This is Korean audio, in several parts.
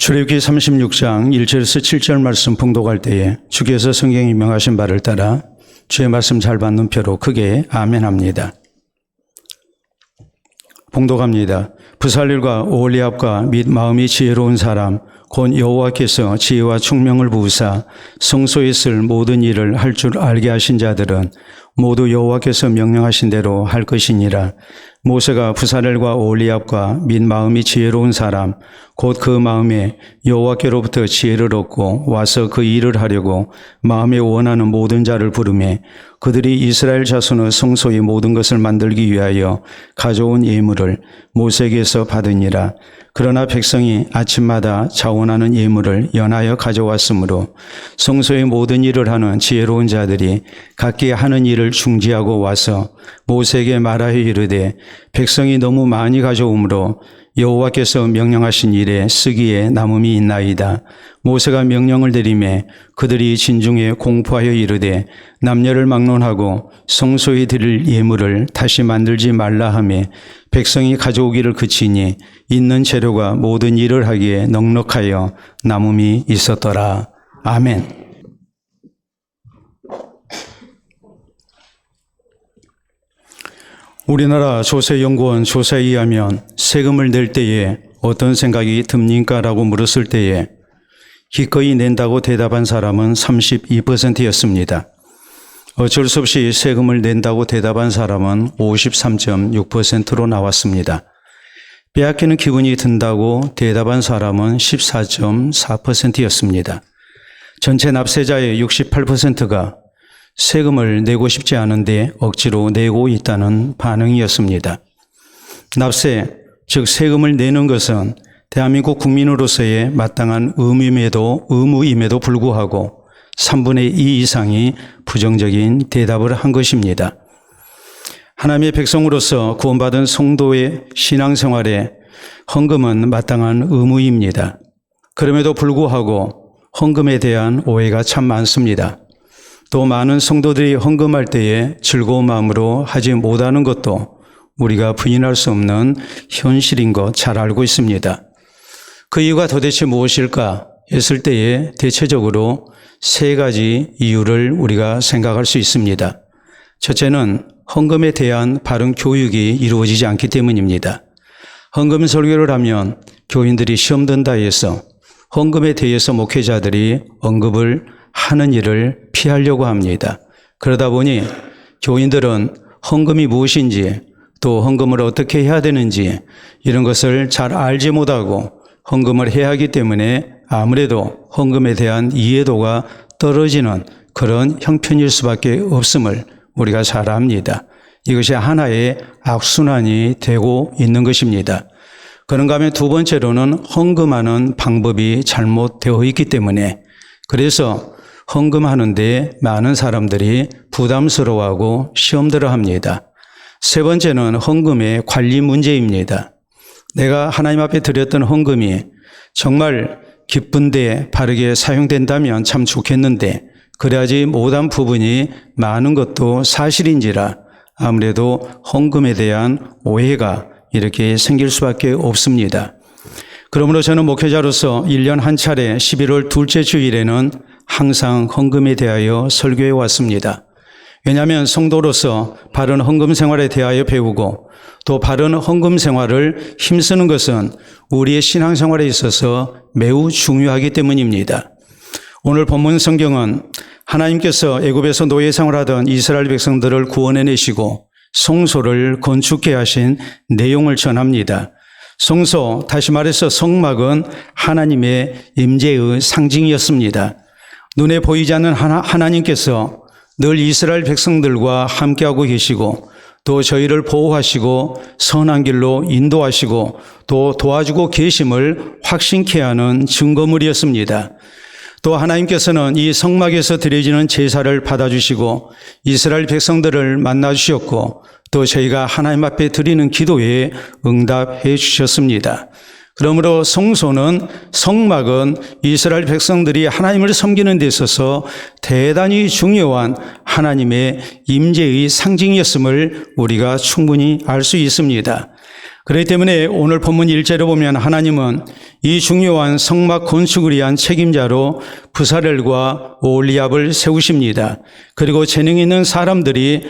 출애굽기 36장 1절에서 7절 말씀 봉독할 때에 주께서 성경에 명하신 바를 따라 주의 말씀 잘 받는 표로 크게 아멘합니다. 봉독합니다. 부살렐과 오홀리압과 및 마음이 지혜로운 사람 곧 여호와께서 지혜와 총명을 부으사 성소에 쓸 모든 일을 할 줄 알게 하신 자들은 모두 여호와께서 명령하신 대로 할 것이니라. 모세가 부살렐과 오홀리압과 및 마음이 지혜로운 사람 곧 그 마음에 여호와께로부터 지혜를 얻고 와서 그 일을 하려고 마음에 원하는 모든 자를 부르매 그들이 이스라엘 자손의 성소의 모든 것을 만들기 위하여 가져온 예물을 모세에게서 받으니라. 그러나 백성이 아침마다 자원하는 예물을 연하여 가져왔으므로 성소의 모든 일을 하는 지혜로운 자들이 각기 하는 일을 중지하고 와서 모세에게 말하여 이르되 백성이 너무 많이 가져오므로 여호와께서 명령하신 일에 쓰기에 남음이 있나이다. 모세가 명령을 내리매 그들이 진중에 공포하여 이르되 남녀를 막론하고 성소에 드릴 예물을 다시 만들지 말라 하며 백성이 가져오기를 그치니 있는 재료가 모든 일을 하기에 넉넉하여 남음이 있었더라. 아멘. 우리나라 조세연구원 조사에 의하면 세금을 낼 때에 어떤 생각이 듭니까? 라고 물었을 때에 기꺼이 낸다고 대답한 사람은 32%였습니다. 어쩔 수 없이 세금을 낸다고 대답한 사람은 53.6%로 나왔습니다. 빼앗기는 기분이 든다고 대답한 사람은 14.4%였습니다. 전체 납세자의 68%가 세금을 내고 싶지 않은데 억지로 내고 있다는 반응이었습니다. 납세, 즉 세금을 내는 것은 대한민국 국민으로서의 마땅한 의무임에도 불구하고 3분의 2 이상이 부정적인 대답을 한 것입니다. 하나님의 백성으로서 구원받은 성도의 신앙생활에 헌금은 마땅한 의무입니다. 그럼에도 불구하고 헌금에 대한 오해가 참 많습니다. 또 많은 성도들이 헌금할 때에 즐거운 마음으로 하지 못하는 것도 우리가 부인할 수 없는 현실인 것 잘 알고 있습니다. 그 이유가 도대체 무엇일까 했을 때에 대체적으로 세 가지 이유를 우리가 생각할 수 있습니다. 첫째는 헌금에 대한 바른 교육이 이루어지지 않기 때문입니다. 헌금 설교를 하면 교인들이 시험 든다 해서 헌금에 대해서 목회자들이 언급을 하는 일을 피하려고 합니다. 그러다 보니 교인들은 헌금이 무엇인지 또 헌금을 어떻게 해야 되는지 이런 것을 잘 알지 못하고 헌금을 해야 하기 때문에 아무래도 헌금에 대한 이해도가 떨어지는 그런 형편일 수밖에 없음을 우리가 잘 압니다. 이것이 하나의 악순환이 되고 있는 것입니다. 그런가 하면 두 번째로는 헌금하는 방법이 잘못되어 있기 때문에 그래서 헌금하는데 많은 사람들이 부담스러워하고 시험들어 합니다. 세 번째는 헌금의 관리 문제입니다. 내가 하나님 앞에 드렸던 헌금이 정말 기쁜데 바르게 사용된다면 참 좋겠는데 그래야지 못한 부분이 많은 것도 사실인지라 아무래도 헌금에 대한 오해가 이렇게 생길 수밖에 없습니다. 그러므로 저는 목회자로서 1년 한 차례 11월 둘째 주일에는 항상 헌금에 대하여 설교해 왔습니다. 왜냐하면 성도로서 바른 헌금 생활에 대하여 배우고 또 바른 헌금 생활을 힘쓰는 것은 우리의 신앙생활에 있어서 매우 중요하기 때문입니다. 오늘 본문 성경은 하나님께서 애굽에서 노예 생활하던 이스라엘 백성들을 구원해내시고 성소를 건축해 하신 내용을 전합니다. 성소, 다시 말해서 성막은 하나님의 임재의 상징이었습니다. 눈에 보이지 않는 하나님께서 늘 이스라엘 백성들과 함께하고 계시고 또 저희를 보호하시고 선한 길로 인도하시고 또 도와주고 계심을 확신케 하는 증거물이었습니다. 또 하나님께서는 이 성막에서 드려지는 제사를 받아주시고 이스라엘 백성들을 만나주셨고 또 저희가 하나님 앞에 드리는 기도에 응답해 주셨습니다. 그러므로 성막은 이스라엘 백성들이 하나님을 섬기는 데 있어서 대단히 중요한 하나님의 임재의 상징이었음을 우리가 충분히 알 수 있습니다. 그렇기 때문에 오늘 본문 1절에 보면 하나님은 이 중요한 성막 건축을 위한 책임자로 부사렐과 오홀리압을 세우십니다. 그리고 재능 있는 사람들이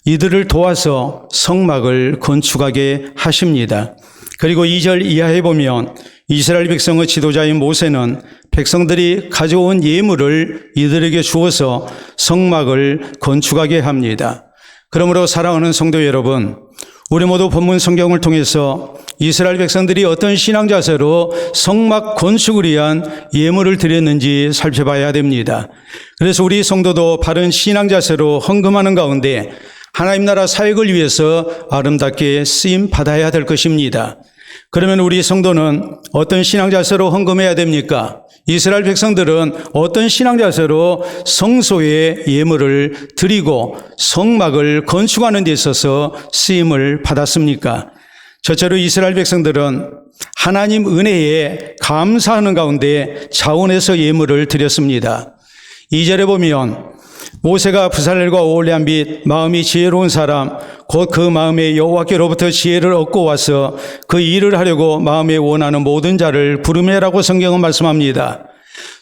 이들을 도와서 성막을 건축하게 하십니다. 그리고 2절 이하에 보면 이스라엘 백성의 지도자인 모세는 백성들이 가져온 예물을 이들에게 주어서 성막을 건축하게 합니다. 그러므로 사랑하는 성도 여러분, 우리 모두 본문 성경을 통해서 이스라엘 백성들이 어떤 신앙 자세로 성막 건축을 위한 예물을 드렸는지 살펴봐야 됩니다. 그래서 우리 성도도 바른 신앙 자세로 헌금하는 가운데 하나님 나라 사역을 위해서 아름답게 쓰임 받아야 될 것입니다. 그러면 우리 성도는 어떤 신앙 자세로 헌금해야 됩니까? 이스라엘 백성들은 어떤 신앙 자세로 성소에 예물을 드리고 성막을 건축하는 데 있어서 쓰임을 받았습니까? 첫째로 이스라엘 백성들은 하나님 은혜에 감사하는 가운데 자원해서 예물을 드렸습니다. 2절에 보면 모세가 부살렐과 오홀리압 및 마음이 지혜로운 사람 곧 그 마음에 여호와께로부터 지혜를 얻고 와서 그 일을 하려고 마음에 원하는 모든 자를 부르매라고 성경은 말씀합니다.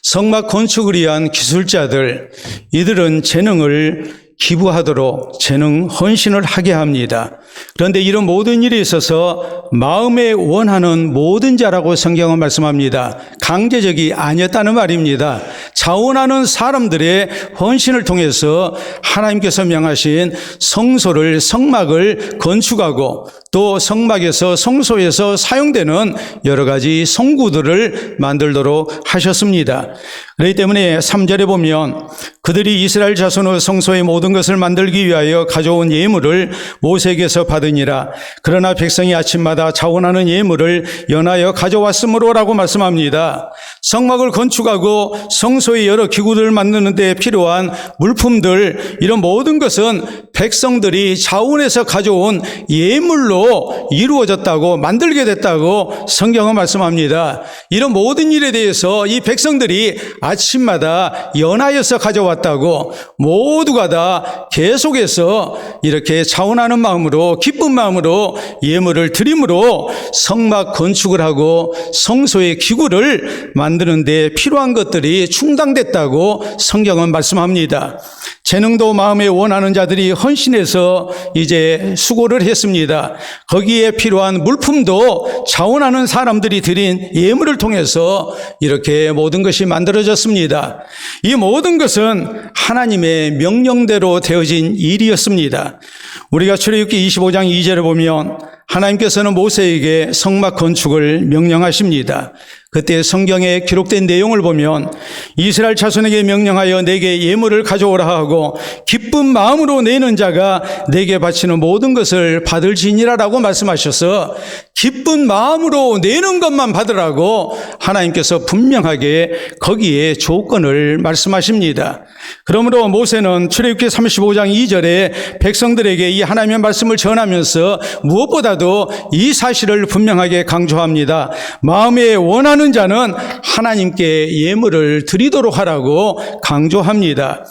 성막 건축을 위한 기술자들, 이들은 재능을 기부하도록 재능 헌신을 하게 합니다. 그런데 이런 모든 일에 있어서 마음에 원하는 모든 자라고 성경은 말씀합니다. 강제적이 아니었다는 말입니다. 자원하는 사람들의 헌신을 통해서 하나님께서 명하신 성소를, 성막을 건축하고 또 성막에서, 성소에서 사용되는 여러 가지 성구들을 만들도록 하셨습니다. 그렇기 때문에 3절에 보면 그들이 이스라엘 자손의 성소의 모든 것을 만들기 위하여 가져온 예물을 모세에게서 받으니라. 그러나 백성이 아침마다 자원하는 예물을 연하여 가져왔으므로라고 말씀합니다. 성막을 건축하고 성소의 여러 기구들을 만드는 데 필요한 물품들, 이런 모든 것은 백성들이 자원해서 가져온 예물로 이루어졌다고, 만들게 됐다고 성경은 말씀합니다. 이런 모든 일에 대해서 이 백성들이 아침마다 연하여서 가져왔다고, 모두가 다 계속해서 이렇게 자원하는 마음으로, 기쁜 마음으로 예물을 드림으로 성막 건축을 하고 성소의 기구를 만드는 데 필요한 것들이 충당됐다고 성경은 말씀합니다. 재능도 마음에 원하는 자들이 헌신해서 이제 수고를 했습니다. 거기에 필요한 물품도 자원하는 사람들이 드린 예물을 통해서 이렇게 모든 것이 만들어졌습니다. 이 모든 것은 하나님의 명령대로 되어진 일이었습니다. 우리가 출애굽기 25장 2절에 보면 하나님께서는 모세에게 성막 건축을 명령하십니다. 그때 성경에 기록된 내용을 보면 이스라엘 자손에게 명령하여 내게 예물을 가져오라 하고 기쁜 마음으로 내는 자가 내게 바치는 모든 것을 받을지니라라고 말씀하셔서 기쁜 마음으로 내는 것만 받으라고 하나님께서 분명하게 거기에 조건을 말씀하십니다. 그러므로 모세는 출애굽기 35장 2절에 백성들에게 이 하나님의 말씀을 전하면서 무엇보다도 이 사실을 분명하게 강조합니다. 마음에 원하는 자는 하나님께 예물을 드리도록 하라고 강조합니다.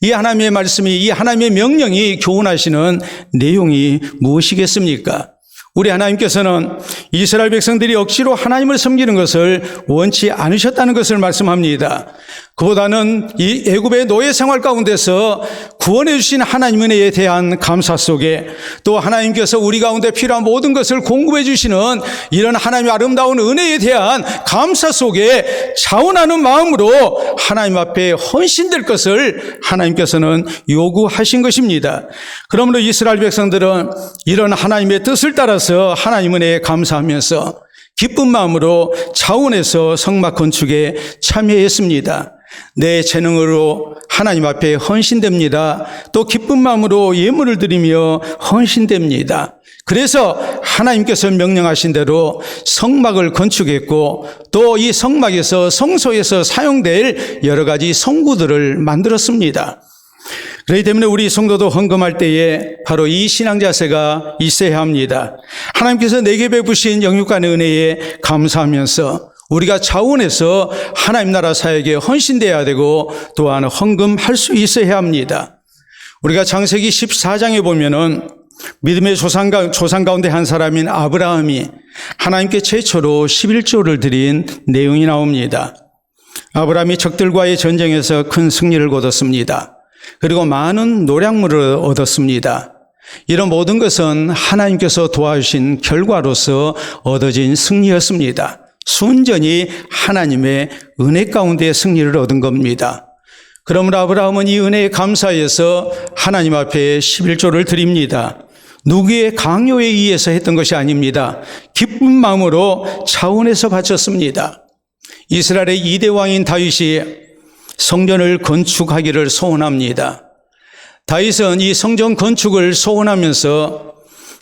이 하나님의 말씀이, 이 하나님의 명령이 교훈하시는 내용이 무엇이겠습니까? 우리 하나님께서는 이스라엘 백성들이 억지로 하나님을 섬기는 것을 원치 않으셨다는 것을 말씀합니다. 그보다는 이 애굽의 노예 생활 가운데서 구원해 주신 하나님 은혜에 대한 감사 속에 또 하나님께서 우리 가운데 필요한 모든 것을 공급해 주시는 이런 하나님의 아름다운 은혜에 대한 감사 속에 자원하는 마음으로 하나님 앞에 헌신될 것을 하나님께서는 요구하신 것입니다. 그러므로 이스라엘 백성들은 이런 하나님의 뜻을 따라서 하나님 은혜에 감사하면서 기쁜 마음으로 자원해서 성막 건축에 참여했습니다. 내 재능으로 하나님 앞에 헌신됩니다. 또 기쁜 마음으로 예물을 드리며 헌신됩니다. 그래서 하나님께서 명령하신 대로 성막을 건축했고 또 이 성막에서, 성소에서 사용될 여러 가지 성구들을 만들었습니다. 그렇기 때문에 우리 성도도 헌금할 때에 바로 이 신앙 자세가 있어야 합니다. 하나님께서 내게 베푸신 영육간의 은혜에 감사하면서 우리가 자원해서 하나님 나라 사역에 헌신돼야 되고 또한 헌금할 수 있어야 합니다. 우리가 창세기 14장에 보면은 믿음의 조상 가운데 한 사람인 아브라함이 하나님께 최초로 11조를 드린 내용이 나옵니다. 아브라함이 적들과의 전쟁에서 큰 승리를 거뒀습니다. 그리고 많은 노량물을 얻었습니다. 이런 모든 것은 하나님께서 도와주신 결과로서 얻어진 승리였습니다. 순전히 하나님의 은혜 가운데 승리를 얻은 겁니다. 그러므로 아브라함은 이 은혜에 감사해서 하나님 앞에 11조를 드립니다. 누구의 강요에 의해서 했던 것이 아닙니다. 기쁜 마음으로 차원에서 바쳤습니다. 이스라엘의 2대 왕인 다윗이 성전을 건축하기를 소원합니다. 다윗은 이 성전 건축을 소원하면서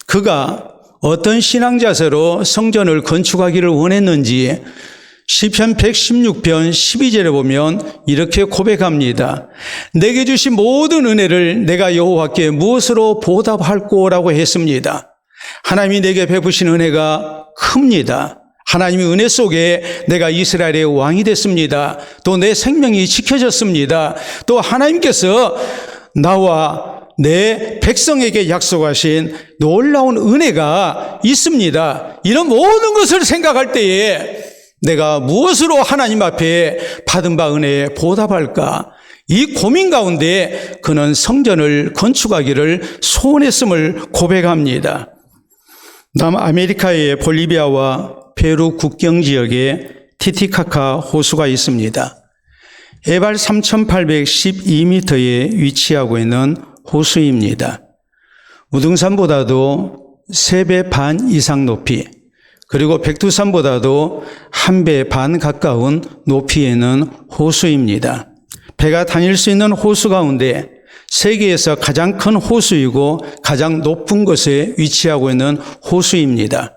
그가 어떤 신앙 자세로 성전을 건축하기를 원했는지 시편 116편 12절에 보면 이렇게 고백합니다. 내게 주신 모든 은혜를 내가 여호와께 무엇으로 보답할꼬라고 했습니다. 하나님이 내게 베푸신 은혜가 큽니다. 하나님의 은혜 속에 내가 이스라엘의 왕이 됐습니다. 또 내 생명이 지켜졌습니다. 또 하나님께서 나와 내 백성에게 약속하신 놀라운 은혜가 있습니다. 이런 모든 것을 생각할 때에 내가 무엇으로 하나님 앞에 받은 바 은혜에 보답할까? 이 고민 가운데 그는 성전을 건축하기를 소원했음을 고백합니다. 남아메리카의 볼리비아와 페루 국경 지역에 티티카카 호수가 있습니다. 해발 3,812m에 위치하고 있는 호수입니다. 우등산보다도 3배 반 이상 높이, 그리고 백두산보다도 1배 반 가까운 높이에 있는 호수입니다. 배가 다닐 수 있는 호수 가운데 세계에서 가장 큰 호수이고 가장 높은 곳에 위치하고 있는 호수입니다.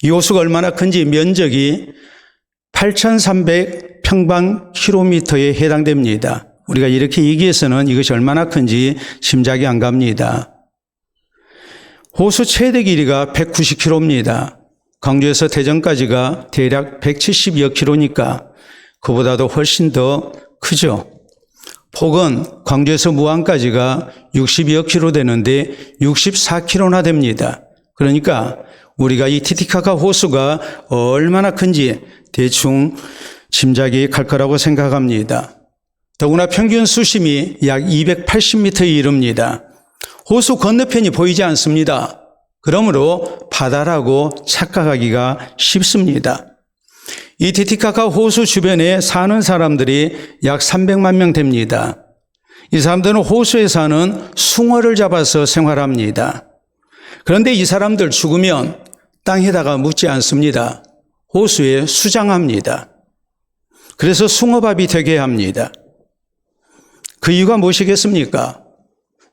이 호수가 얼마나 큰지 면적이 8,300평방킬로미터에 해당됩니다. 우리가 이렇게 얘기해서는 이것이 얼마나 큰지 짐작이 안 갑니다. 호수 최대 길이가 190km입니다. 광주에서 대전까지가 대략 170여 킬로니까 그보다도 훨씬 더 크죠. 폭은 광주에서 무안까지가 60여 킬로 되는데 64킬로나 됩니다. 그러니까 우리가 이 티티카카 호수가 얼마나 큰지 대충 짐작이 갈 거라고 생각합니다. 더구나 평균 수심이 약 280m에 이릅니다. 호수 건너편이 보이지 않습니다. 그러므로 바다라고 착각하기가 쉽습니다. 이 티티카카 호수 주변에 사는 사람들이 약 300만 명 됩니다. 이 사람들은 호수에 사는 숭어를 잡아서 생활합니다. 그런데 이 사람들 죽으면 땅에다가 묻지 않습니다. 호수에 수장합니다. 그래서 숭어밥이 되게 합니다. 그 이유가 무엇이겠습니까?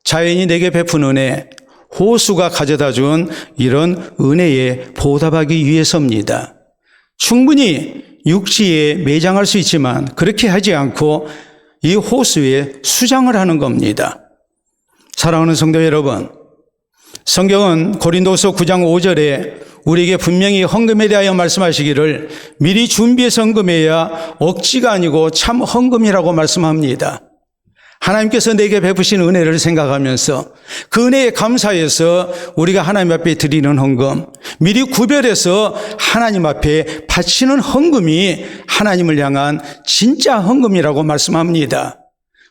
자연이 내게 베푼 은혜, 호수가 가져다 준 이런 은혜에 보답하기 위해서입니다. 충분히 육지에 매장할 수 있지만 그렇게 하지 않고 이 호수에 수장을 하는 겁니다. 사랑하는 성도 여러분, 성경은 고린도서 9장 5절에 우리에게 분명히 헌금에 대하여 말씀하시기를 미리 준비해서 헌금해야 억지가 아니고 참 헌금이라고 말씀합니다. 하나님께서 내게 베푸신 은혜를 생각하면서 그 은혜에 감사해서 우리가 하나님 앞에 드리는 헌금, 미리 구별해서 하나님 앞에 바치는 헌금이 하나님을 향한 진짜 헌금이라고 말씀합니다.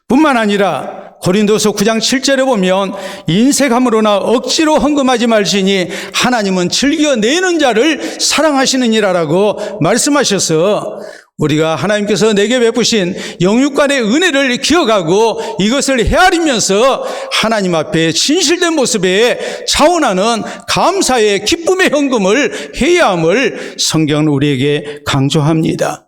뿐만 아니라 고린도서 9장 7절에 보면 인색함으로나 억지로 헌금하지 말지니 하나님은 즐겨 내는 자를 사랑하시느니라라고 말씀하셔서 우리가 하나님께서 내게 베푸신 영육간의 은혜를 기억하고 이것을 헤아리면서 하나님 앞에 진실된 모습에 자원하는 감사의 기쁨의 헌금을 해야 함을 성경은 우리에게 강조합니다.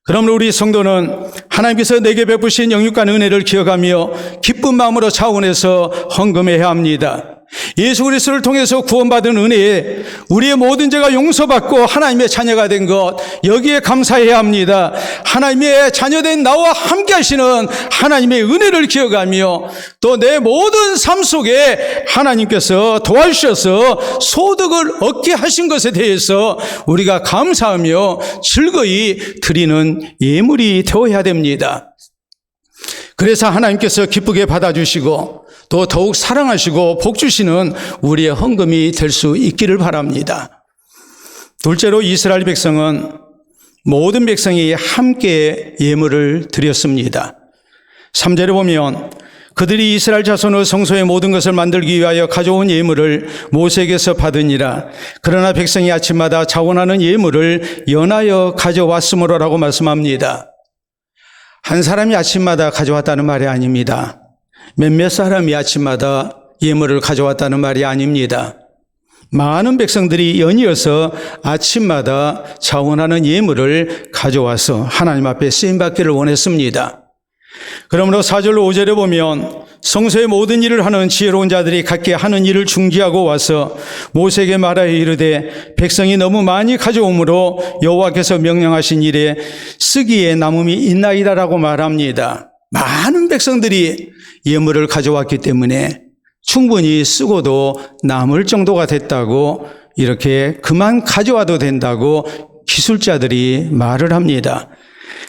그러므로 우리 성도는 하나님께서 내게 베푸신 영육간 은혜를 기억하며 기쁜 마음으로 자원해서 헌금해야 합니다. 예수 그리스도를 통해서 구원받은 은혜에 우리의 모든 죄가 용서받고 하나님의 자녀가 된 것, 여기에 감사해야 합니다. 하나님의 자녀된 나와 함께 하시는 하나님의 은혜를 기억하며 또 내 모든 삶 속에 하나님께서 도와주셔서 소득을 얻게 하신 것에 대해서 우리가 감사하며 즐거이 드리는 예물이 되어야 됩니다. 그래서 하나님께서 기쁘게 받아주시고 또 더욱 사랑하시고 복 주시는 우리의 헌금이 될 수 있기를 바랍니다. 둘째로 이스라엘 백성은 모든 백성이 함께 예물을 드렸습니다. 3절에 보면 그들이 이스라엘 자손의 성소의 모든 것을 만들기 위하여 가져온 예물을 모세에게서 받으니라. 그러나 백성이 아침마다 자원하는 예물을 연하여 가져왔으므로라고 말씀합니다. 한 사람이 아침마다 가져왔다는 말이 아닙니다. 몇몇 사람이 아침마다 예물을 가져왔다는 말이 아닙니다. 많은 백성들이 연이어서 아침마다 자원하는 예물을 가져와서 하나님 앞에 쓰임받기를 원했습니다. 그러므로 4절로 5절에 보면 성소의 모든 일을 하는 지혜로운 자들이 각기 하는 일을 중지하고 와서 모세에게 말하여 이르되 백성이 너무 많이 가져오므로 여호와께서 명령하신 일에 쓰기에 남음이 있나이다라고 말합니다. 많은 백성들이 예물을 가져왔기 때문에 충분히 쓰고도 남을 정도가 됐다고, 이렇게 그만 가져와도 된다고 기술자들이 말을 합니다.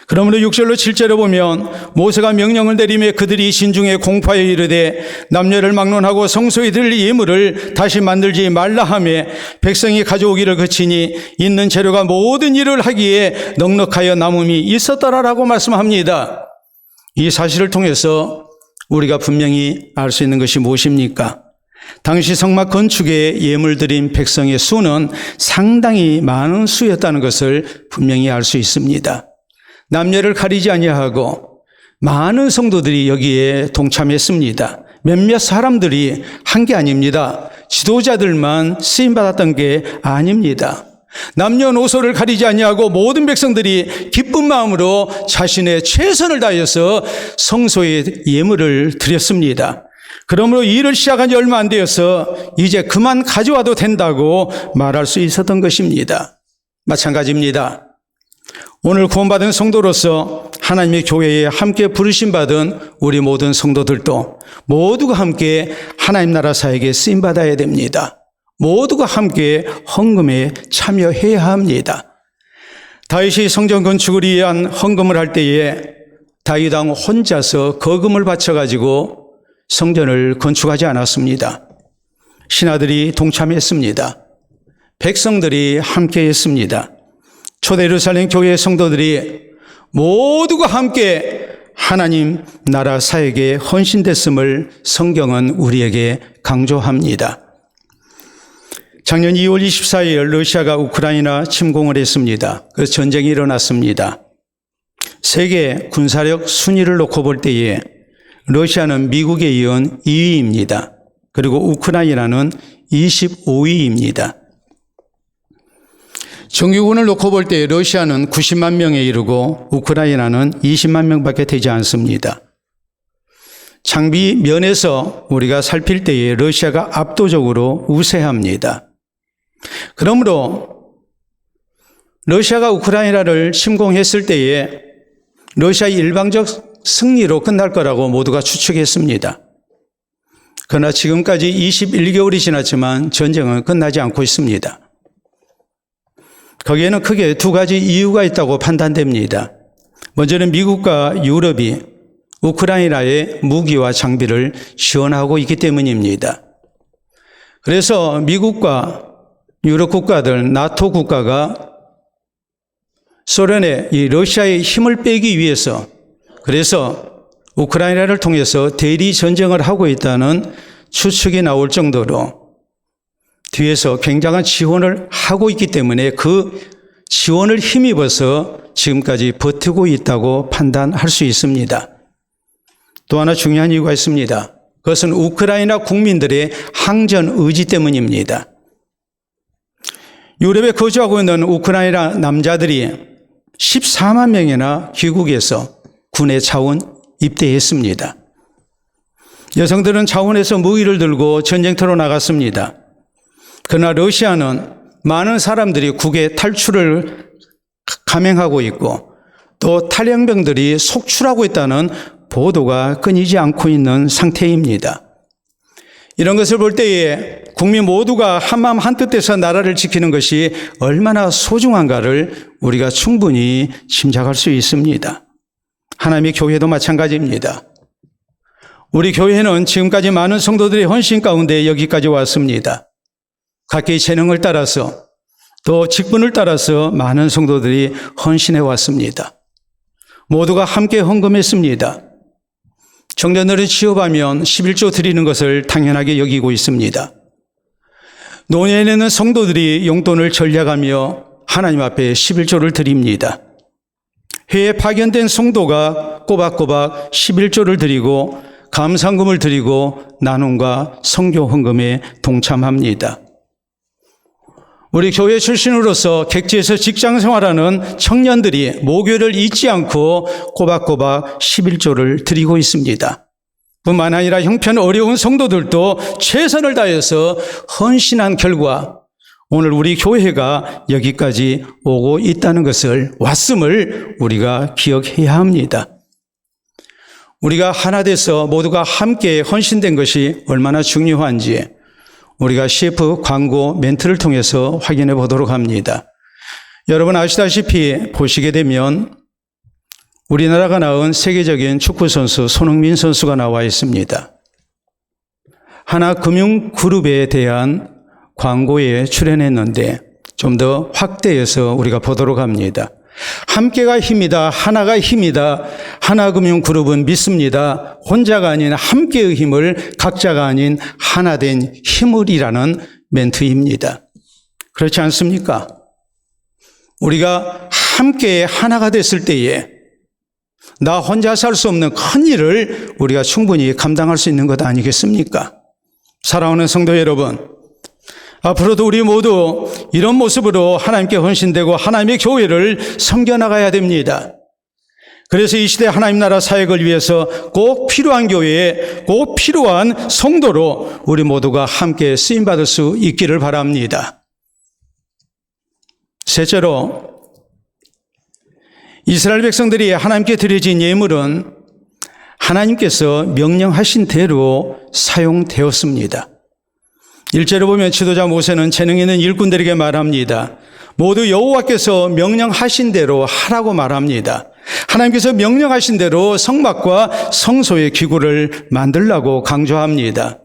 그러므로 6절로 7절에 보면 모세가 명령을 내리며 그들이 신중에 공파에 이르되 남녀를 막론하고 성소에 드릴 예물을 다시 만들지 말라 하며 백성이 가져오기를 그치니 있는 재료가 모든 일을 하기에 넉넉하여 남음이 있었더라라고 말씀합니다. 이 사실을 통해서 우리가 분명히 알 수 있는 것이 무엇입니까? 당시 성막 건축에 예물 드린 백성의 수는 상당히 많은 수였다는 것을 분명히 알 수 있습니다. 남녀를 가리지 아니하고 많은 성도들이 여기에 동참했습니다. 몇몇 사람들이 한 게 아닙니다. 지도자들만 쓰임받았던 게 아닙니다. 남녀노소를 가리지 아니하고 모든 백성들이 기쁜 마음으로 자신의 최선을 다해서 성소에 예물을 드렸습니다. 그러므로 일을 시작한 지 얼마 안 되어서 이제 그만 가져와도 된다고 말할 수 있었던 것입니다. 마찬가지입니다. 오늘 구원받은 성도로서 하나님의 교회에 함께 부르심받은 우리 모든 성도들도 모두가 함께 하나님 나라 사역에 쓰임받아야 됩니다. 모두가 함께 헌금에 참여해야 합니다. 다윗이 성전 건축을 위한 헌금을 할 때에 다윗 왕 혼자서 거금을 바쳐가지고 성전을 건축하지 않았습니다. 신하들이 동참했습니다. 백성들이 함께했습니다. 초대 예루살렘 교회의 성도들이 모두가 함께 하나님 나라 사역에 헌신됐음을 성경은 우리에게 강조합니다. 작년 2월 24일 러시아가 우크라이나 침공을 했습니다. 그래서 전쟁이 일어났습니다. 세계 군사력 순위를 놓고 볼 때에 러시아는 미국에 이은 2위입니다. 그리고 우크라이나는 25위입니다. 정규군을 놓고 볼 때 러시아는 90만 명에 이르고 우크라이나는 20만 명밖에 되지 않습니다. 장비 면에서 우리가 살필 때에 러시아가 압도적으로 우세합니다. 그러므로 러시아가 우크라이나를 침공했을 때에 러시아의 일방적 승리로 끝날 거라고 모두가 추측했습니다. 그러나 지금까지 21개월이 지났지만 전쟁은 끝나지 않고 있습니다. 거기에는 크게 두 가지 이유가 있다고 판단됩니다. 먼저는 미국과 유럽이 우크라이나의 무기와 장비를 지원하고 있기 때문입니다. 그래서 미국과 유럽 국가들, 나토 국가가 소련의 이 러시아의 힘을 빼기 위해서, 그래서 우크라이나를 통해서 대리 전쟁을 하고 있다는 추측이 나올 정도로 뒤에서 굉장한 지원을 하고 있기 때문에 그 지원을 힘입어서 지금까지 버티고 있다고 판단할 수 있습니다. 또 하나 중요한 이유가 있습니다. 그것은 우크라이나 국민들의 항전 의지 때문입니다. 유럽에 거주하고 있는 우크라이나 남자들이 14만 명이나 귀국해서 군에 자원 입대했습니다. 여성들은 자원에서 무기를 들고 전쟁터로 나갔습니다. 그러나 러시아는 많은 사람들이 국외 탈출을 감행하고 있고 또 탈영병들이 속출하고 있다는 보도가 끊이지 않고 있는 상태입니다. 이런 것을 볼 때에 국민 모두가 한마음 한뜻해서 나라를 지키는 것이 얼마나 소중한가를 우리가 충분히 짐작할 수 있습니다. 하나님의 교회도 마찬가지입니다. 우리 교회는 지금까지 많은 성도들의 헌신 가운데 여기까지 왔습니다. 각기 재능을 따라서 또 직분을 따라서 많은 성도들이 헌신해 왔습니다. 모두가 함께 헌금했습니다. 청년들을 취업하면 11조 드리는 것을 당연하게 여기고 있습니다. 노년에는 성도들이 용돈을 전략하며 하나님 앞에 11조를 드립니다. 해외에 파견된 성도가 꼬박꼬박 11조를 드리고 감상금을 드리고 나눔과 선교 헌금에 동참합니다. 우리 교회 출신으로서 객지에서 직장 생활하는 청년들이 모교를 잊지 않고 꼬박꼬박 11조를 드리고 있습니다. 뿐만 아니라 형편 어려운 성도들도 최선을 다해서 헌신한 결과 오늘 우리 교회가 여기까지 오고 있다는 것을 왔음을 우리가 기억해야 합니다. 우리가 하나 돼서 모두가 함께 헌신된 것이 얼마나 중요한지 우리가 CF 광고 멘트를 통해서 확인해 보도록 합니다. 여러분 아시다시피 보시게 되면 우리나라가 낳은 세계적인 축구선수 손흥민 선수가 나와 있습니다. 하나금융그룹에 대한 광고에 출연했는데 좀 더 확대해서 우리가 보도록 합니다. 함께가 힘이다. 하나가 힘이다. 하나금융그룹은 믿습니다. 혼자가 아닌 함께의 힘을 각자가 아닌 하나 된 힘을이라는 멘트입니다. 그렇지 않습니까? 우리가 함께 하나가 됐을 때에 나 혼자서 할 수 없는 큰 일을 우리가 충분히 감당할 수 있는 것 아니겠습니까? 사랑하는 성도 여러분, 앞으로도 우리 모두 이런 모습으로 하나님께 헌신되고 하나님의 교회를 섬겨나가야 됩니다. 그래서 이 시대 하나님 나라 사역을 위해서 꼭 필요한 교회에 꼭 필요한 성도로 우리 모두가 함께 쓰임받을 수 있기를 바랍니다. 셋째로 이스라엘 백성들이 하나님께 드려진 예물은 하나님께서 명령하신 대로 사용되었습니다. 1절에 보면 지도자 모세는 재능 있는 일꾼들에게 말합니다. 모두 여호와께서 명령하신 대로 하라고 말합니다. 하나님께서 명령하신 대로 성막과 성소의 기구를 만들라고 강조합니다.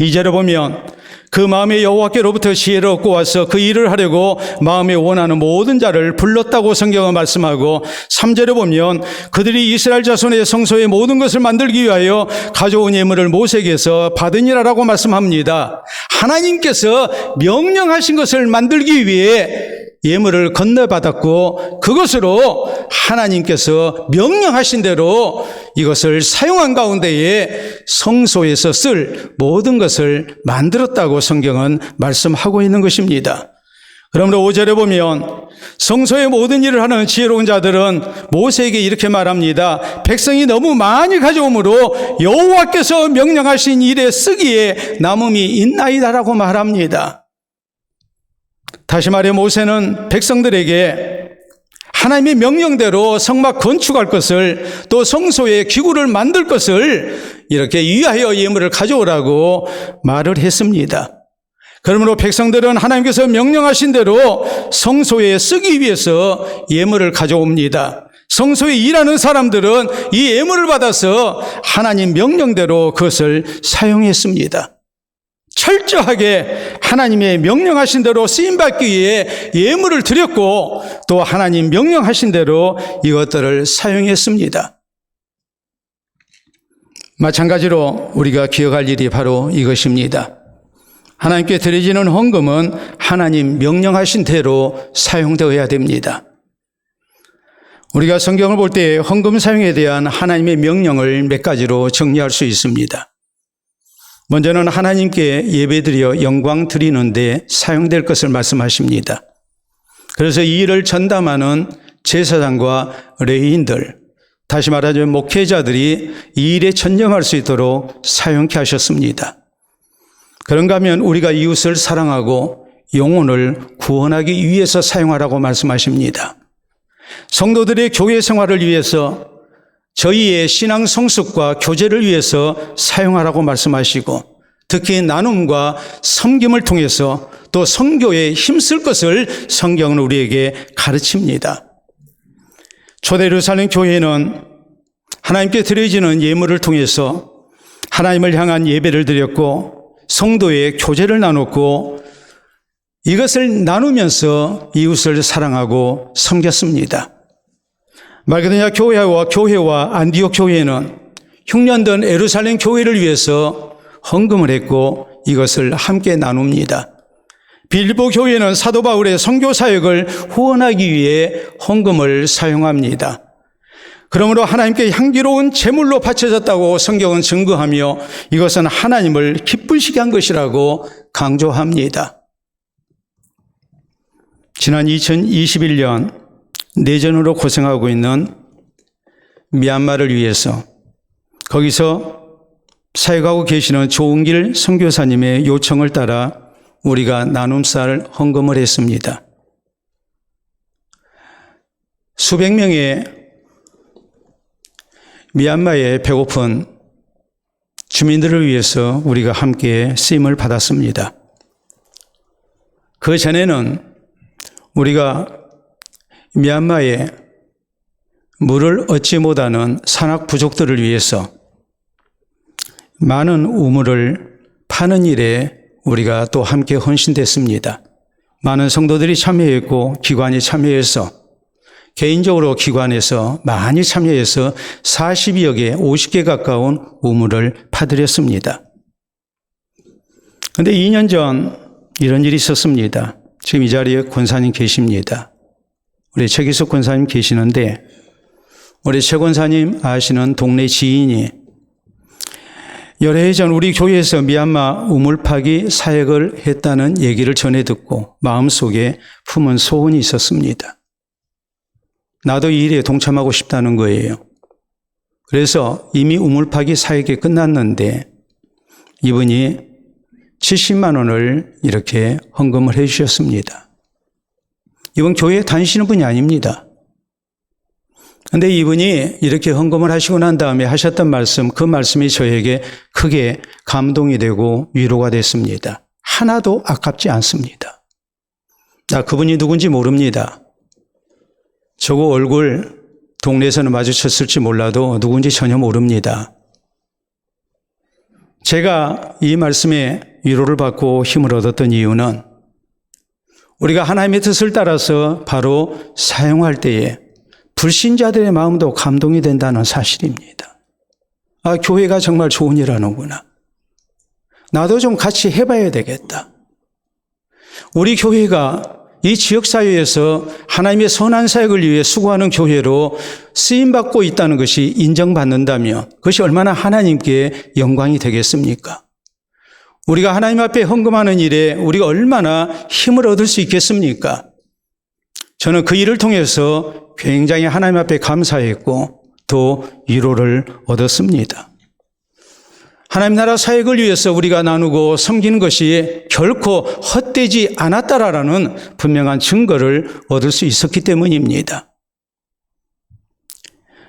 2절에 보면 그 마음에 여호와께로부터 지혜를 얻고 와서 그 일을 하려고 마음에 원하는 모든 자를 불렀다고 성경은 말씀하고 3절에 보면 그들이 이스라엘 자손의 성소의 모든 것을 만들기 위하여 가져온 예물을 모세에게서 받으니라라고 말씀합니다. 하나님께서 명령하신 것을 만들기 위해 예물을 건네받았고 그것으로 하나님께서 명령하신 대로 이것을 사용한 가운데에 성소에서 쓸 모든 것을 만들었다고 성경은 말씀하고 있는 것입니다. 그러므로 5절에 보면 성소의 모든 일을 하는 지혜로운 자들은 모세에게 이렇게 말합니다. 백성이 너무 많이 가져오므로 여호와께서 명령하신 일에 쓰기에 남음이 있나이다라고 말합니다. 다시 말해 모세는 백성들에게 하나님의 명령대로 성막 건축할 것을 또 성소의 기구를 만들 것을 이렇게 위하여 예물을 가져오라고 말을 했습니다. 그러므로 백성들은 하나님께서 명령하신 대로 성소에 쓰기 위해서 예물을 가져옵니다. 성소에 일하는 사람들은 이 예물을 받아서 하나님 명령대로 그것을 사용했습니다. 철저하게 하나님의 명령하신 대로 쓰임받기 위해 예물을 드렸고 또 하나님 명령하신 대로 이것들을 사용했습니다. 마찬가지로 우리가 기억할 일이 바로 이것입니다. 하나님께 드려지는 헌금은 하나님 명령하신 대로 사용되어야 됩니다. 우리가 성경을 볼 때 헌금 사용에 대한 하나님의 명령을 몇 가지로 정리할 수 있습니다. 먼저는 하나님께 예배드려 영광 드리는데 사용될 것을 말씀하십니다. 그래서 이 일을 전담하는 제사장과 레위인들, 다시 말하자면 목회자들이 이 일에 전념할 수 있도록 사용케 하셨습니다. 그런가 하면 우리가 이웃을 사랑하고 영혼을 구원하기 위해서 사용하라고 말씀하십니다. 성도들의 교회 생활을 위해서 저희의 신앙 성숙과 교제를 위해서 사용하라고 말씀하시고 특히 나눔과 섬김을 통해서 또 선교에 힘쓸 것을 성경은 우리에게 가르칩니다. 초대 예루살렘 교회는 하나님께 드려지는 예물을 통해서 하나님을 향한 예배를 드렸고 성도의 교제를 나눴고 이것을 나누면서 이웃을 사랑하고 섬겼습니다. 마게도냐 교회와 안디옥 교회는 흉년된 예루살렘 교회를 위해서 헌금을 했고 이것을 함께 나눕니다. 빌립보 교회는 사도 바울의 선교 사역을 후원하기 위해 헌금을 사용합니다. 그러므로 하나님께 향기로운 제물로 바쳐졌다고 성경은 증거하며 이것은 하나님을 기쁘시게 한 것이라고 강조합니다. 지난 2021년 내전으로 고생하고 있는 미얀마를 위해서 거기서 사역하고 계시는 조은길 선교사님의 요청을 따라 우리가 나눔살 헌금을 했습니다. 수백 명의 미얀마의 배고픈 주민들을 위해서 우리가 함께 쓰임을 받았습니다. 그 전에는 우리가 미얀마의 물을 얻지 못하는 산악 부족들을 위해서 많은 우물을 파는 일에 우리가 또 함께 헌신됐습니다. 많은 성도들이 참여했고 기관이 참여해서 개인적으로 기관에서 많이 참여해서 40여 개, 50개 가까운 우물을 파드렸습니다. 그런데 2년 전 이런 일이 있었습니다. 지금 이 자리에 권사님 계십니다. 우리 최기숙 권사님 계시는데 우리 최 권사님 아시는 동네 지인이 여러 해 전 우리 교회에서 미얀마 우물 파기 사역을 했다는 얘기를 전해 듣고 마음속에 품은 소원이 있었습니다. 나도 이 일에 동참하고 싶다는 거예요. 그래서 이미 우물 파기 사역이 끝났는데 이분이 70만 원을 이렇게 헌금을 해 주셨습니다. 이분 교회에 다니시는 분이 아닙니다. 그런데 이분이 이렇게 헌금을 하시고 난 다음에 하셨던 말씀, 그 말씀이 저에게 크게 감동이 되고 위로가 됐습니다. 하나도 아깝지 않습니다. 나 그분이 누군지 모릅니다. 저거 얼굴 동네에서는 마주쳤을지 몰라도 누군지 전혀 모릅니다. 제가 이 말씀에 위로를 받고 힘을 얻었던 이유는 우리가 하나님의 뜻을 따라서 바로 사용할 때에 불신자들의 마음도 감동이 된다는 사실입니다. 아, 교회가 정말 좋은 일 하는구나. 나도 좀 같이 해봐야 되겠다. 우리 교회가 이 지역사회에서 하나님의 선한 사역을 위해 수고하는 교회로 쓰임받고 있다는 것이 인정받는다면 그것이 얼마나 하나님께 영광이 되겠습니까? 우리가 하나님 앞에 헌금하는 일에 우리가 얼마나 힘을 얻을 수 있겠습니까? 저는 그 일을 통해서 굉장히 하나님 앞에 감사했고 또 위로를 얻었습니다. 하나님 나라 사역을 위해서 우리가 나누고 섬기는 것이 결코 헛되지 않았다라는 분명한 증거를 얻을 수 있었기 때문입니다.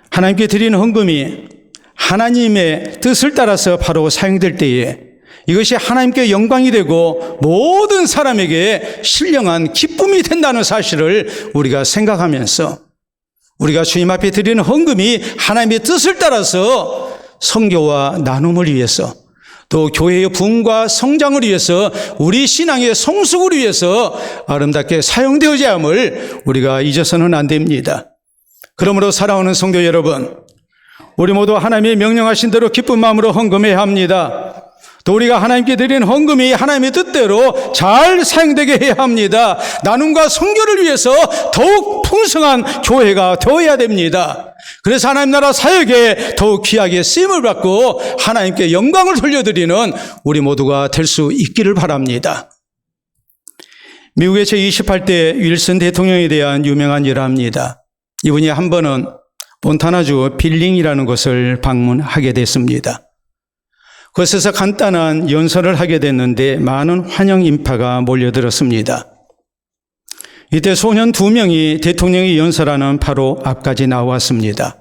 하나님께 드리는 헌금이 하나님의 뜻을 따라서 바로 사용될 때에 이것이 하나님께 영광이 되고 모든 사람에게 신령한 기쁨이 된다는 사실을 우리가 생각하면서 우리가 주님 앞에 드리는 헌금이 하나님의 뜻을 따라서 선교와 나눔을 위해서 또 교회의 부흥과 성장을 위해서 우리 신앙의 성숙을 위해서 아름답게 사용되어야 함을 우리가 잊어서는 안 됩니다. 그러므로 사랑하는 성도 여러분, 우리 모두 하나님의 명령하신 대로 기쁜 마음으로 헌금해야 합니다. 또 우리가 하나님께 드리는 헌금이 하나님의 뜻대로 잘 사용되게 해야 합니다. 나눔과 선교를 위해서 더욱 풍성한 교회가 되어야 됩니다. 그래서 하나님 나라 사역에 더욱 귀하게 쓰임을 받고 하나님께 영광을 돌려드리는 우리 모두가 될 수 있기를 바랍니다. 미국의 제28대 윌슨 대통령에 대한 유명한 일을 합니다. 이분이 한 번은 몬타나주 빌링이라는 곳을 방문하게 됐습니다. 그곳에서 간단한 연설을 하게 됐는데 많은 환영 인파가 몰려들었습니다. 이때 소년 2명이 대통령이 연설하는 바로 앞까지 나왔습니다.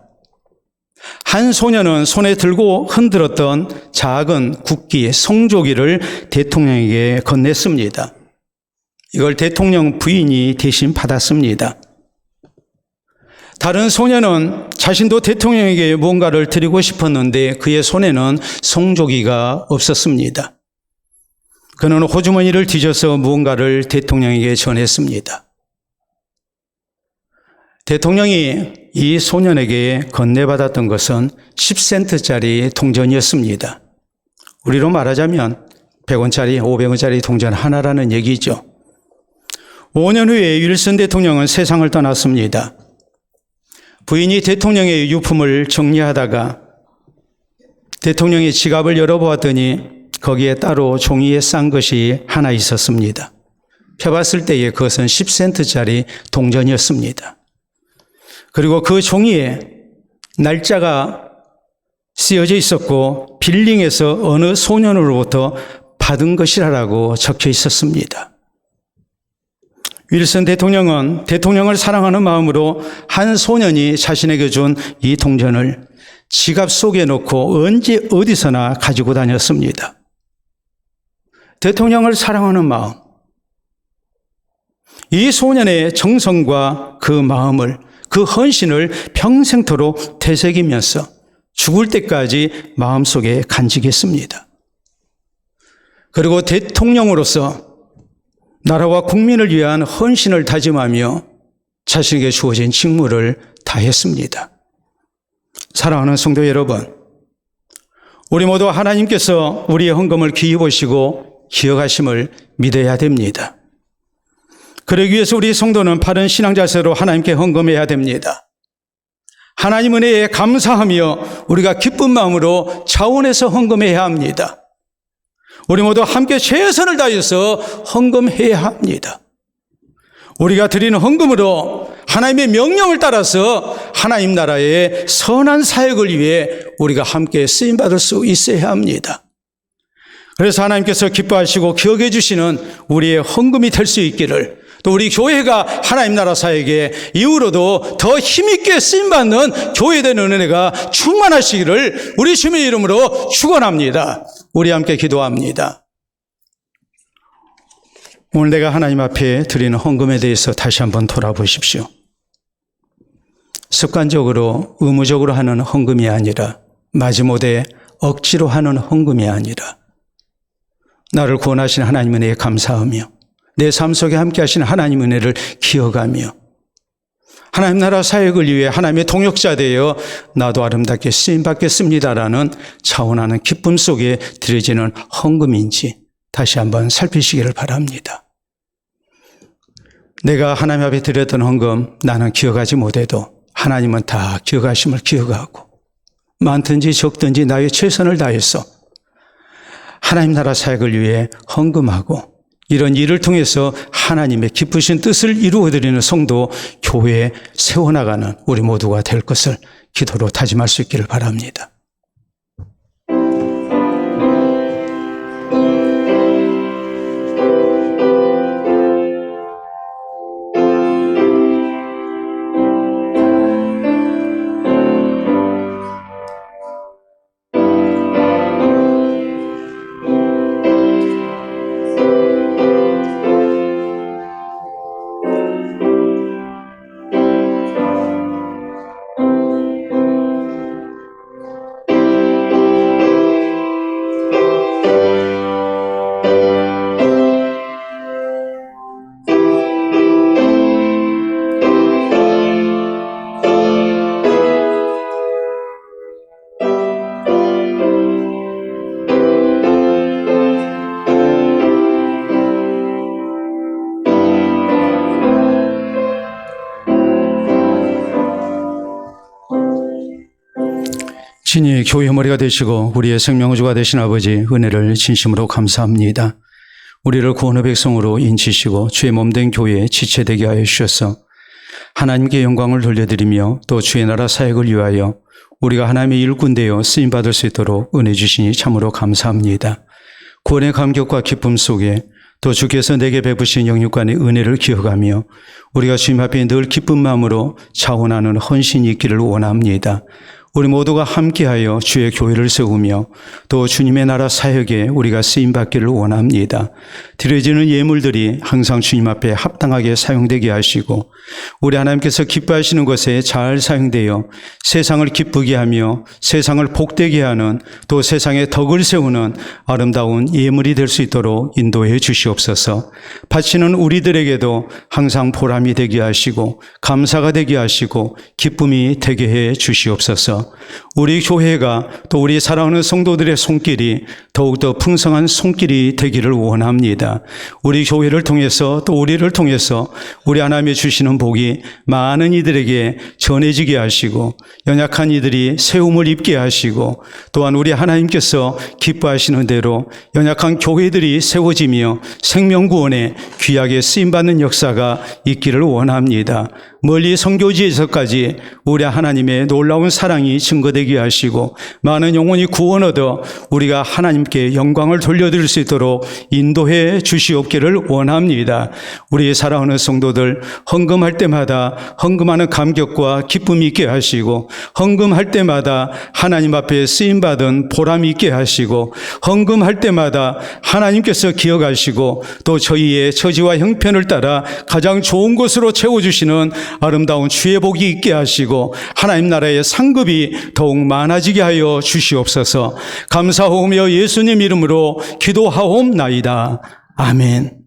한 소년은 손에 들고 흔들었던 작은 국기, 성조기를 대통령에게 건넸습니다. 이걸 대통령 부인이 대신 받았습니다. 다른 소년은 자신도 대통령에게 무언가를 드리고 싶었는데 그의 손에는 송조기가 없었습니다. 그는 호주머니를 뒤져서 무언가를 대통령에게 전했습니다. 대통령이 이 소년에게 건네받았던 것은 10센트짜리 동전이었습니다. 우리로 말하자면 100원짜리, 500원짜리 동전 하나라는 얘기죠. 5년 후에 윌슨 대통령은 세상을 떠났습니다. 부인이 대통령의 유품을 정리하다가 대통령의 지갑을 열어보았더니 거기에 따로 종이에 싼 것이 하나 있었습니다. 펴봤을 때에 그것은 10센트짜리 동전이었습니다. 그리고 그 종이에 날짜가 쓰여져 있었고 빌링에서 어느 소년으로부터 받은 것이라고 적혀 있었습니다. 윌슨 대통령은 대통령을 사랑하는 마음으로 한 소년이 자신에게 준 이 동전을 지갑 속에 넣고 언제 어디서나 가지고 다녔습니다. 대통령을 사랑하는 마음, 이 소년의 정성과 그 마음을, 그 헌신을 평생토록 되새기면서 죽을 때까지 마음속에 간직했습니다. 그리고 대통령으로서 나라와 국민을 위한 헌신을 다짐하며 자신에게 주어진 직무를 다했습니다. 사랑하는 성도 여러분, 우리 모두 하나님께서 우리의 헌금을 귀히 보시고 기억하심을 믿어야 됩니다. 그러기 위해서 우리 성도는 바른 신앙 자세로 하나님께 헌금해야 됩니다. 하나님 은혜에 감사하며 우리가 기쁜 마음으로 자원해서 헌금해야 합니다. 우리 모두 함께 최선을 다해서 헌금해야 합니다. 우리가 드리는 헌금으로 하나님의 명령을 따라서 하나님 나라의 선한 사역을 위해 우리가 함께 쓰임받을 수 있어야 합니다. 그래서 하나님께서 기뻐하시고 기억해 주시는 우리의 헌금이 될 수 있기를, 또 우리 교회가 하나님 나라 사역에 이후로도 더 힘있게 쓰임받는 교회되는 은혜가 충만하시기를 우리 주님의 이름으로 축원합니다. 우리 함께 기도합니다. 오늘 내가 하나님 앞에 드리는 헌금에 대해서 다시 한번 돌아보십시오. 습관적으로 의무적으로 하는 헌금이 아니라, 마지못해 억지로 하는 헌금이 아니라, 나를 구원하신 하나님 은혜에 감사하며 내 삶 속에 함께 하신 하나님 은혜를 기억하며 하나님 나라 사역을 위해 하나님의 동역자 되어 나도 아름답게 쓰임받겠습니다라는 차원하는 기쁨 속에 드려지는 헌금인지 다시 한번 살피시기를 바랍니다. 내가 하나님 앞에 드렸던 헌금 나는 기억하지 못해도 하나님은 다 기억하심을 기억하고, 많든지 적든지 나의 최선을 다해서 하나님 나라 사역을 위해 헌금하고, 이런 일을 통해서 하나님의 기쁘신 뜻을 이루어드리는 성도, 교회에 세워나가는 우리 모두가 될 것을 기도로 다짐할 수 있기를 바랍니다. 신이 교회 머리가 되시고 우리의 생명구주가 되신 아버지, 은혜를 진심으로 감사합니다. 우리를 구원의 백성으로 인치시고 주의 몸된 교회에 지체되게 하여 주셔서 하나님께 영광을 돌려드리며 또 주의 나라 사역을 위하여 우리가 하나님의 일꾼 되어 쓰임받을 수 있도록 은혜 주시니 참으로 감사합니다. 구원의 감격과 기쁨 속에 또 주께서 내게 베푸신 영육간의 은혜를 기억하며 우리가 주님 앞에 늘 기쁜 마음으로 자원하는 헌신이 있기를 원합니다. 우리 모두가 함께하여 주의 교회를 세우며 또 주님의 나라 사역에 우리가 쓰임받기를 원합니다. 드려지는 예물들이 항상 주님 앞에 합당하게 사용되게 하시고 우리 하나님께서 기뻐하시는 것에 잘 사용되어 세상을 기쁘게 하며 세상을 복되게 하는 또 세상에 덕을 세우는 아름다운 예물이 될 수 있도록 인도해 주시옵소서. 바치는 우리들에게도 항상 보람이 되게 하시고 감사가 되게 하시고 기쁨이 되게 해 주시옵소서. 우리 교회가 또 우리 사랑하는 성도들의 손길이 더욱더 풍성한 손길이 되기를 원합니다. 우리 교회를 통해서 또 우리를 통해서 우리 하나님이 주시는 복이 많은 이들에게 전해지게 하시고 연약한 이들이 세움을 입게 하시고 또한 우리 하나님께서 기뻐하시는 대로 연약한 교회들이 세워지며 생명구원에 귀하게 쓰임받는 역사가 있기를 원합니다. 멀리 선교지에서까지 우리 하나님의 놀라운 사랑이 증거되게 하시고 많은 영혼이 구원 얻어 우리가 하나님께 영광을 돌려드릴 수 있도록 인도해 주시옵기를 원합니다. 우리 사랑하는 성도들 헌금할 때마다 헌금하는 감격과 기쁨이 있게 하시고 헌금할 때마다 하나님 앞에 쓰임받은 보람이 있게 하시고 헌금할 때마다 하나님께서 기억하시고 또 저희의 처지와 형편을 따라 가장 좋은 곳으로 채워주시는 아름다운 주의 복이 있게 하시고 하나님 나라의 상급이 더욱 많아지게 하여 주시옵소서. 감사하오며 예수님 이름으로 기도하옵나이다. 아멘.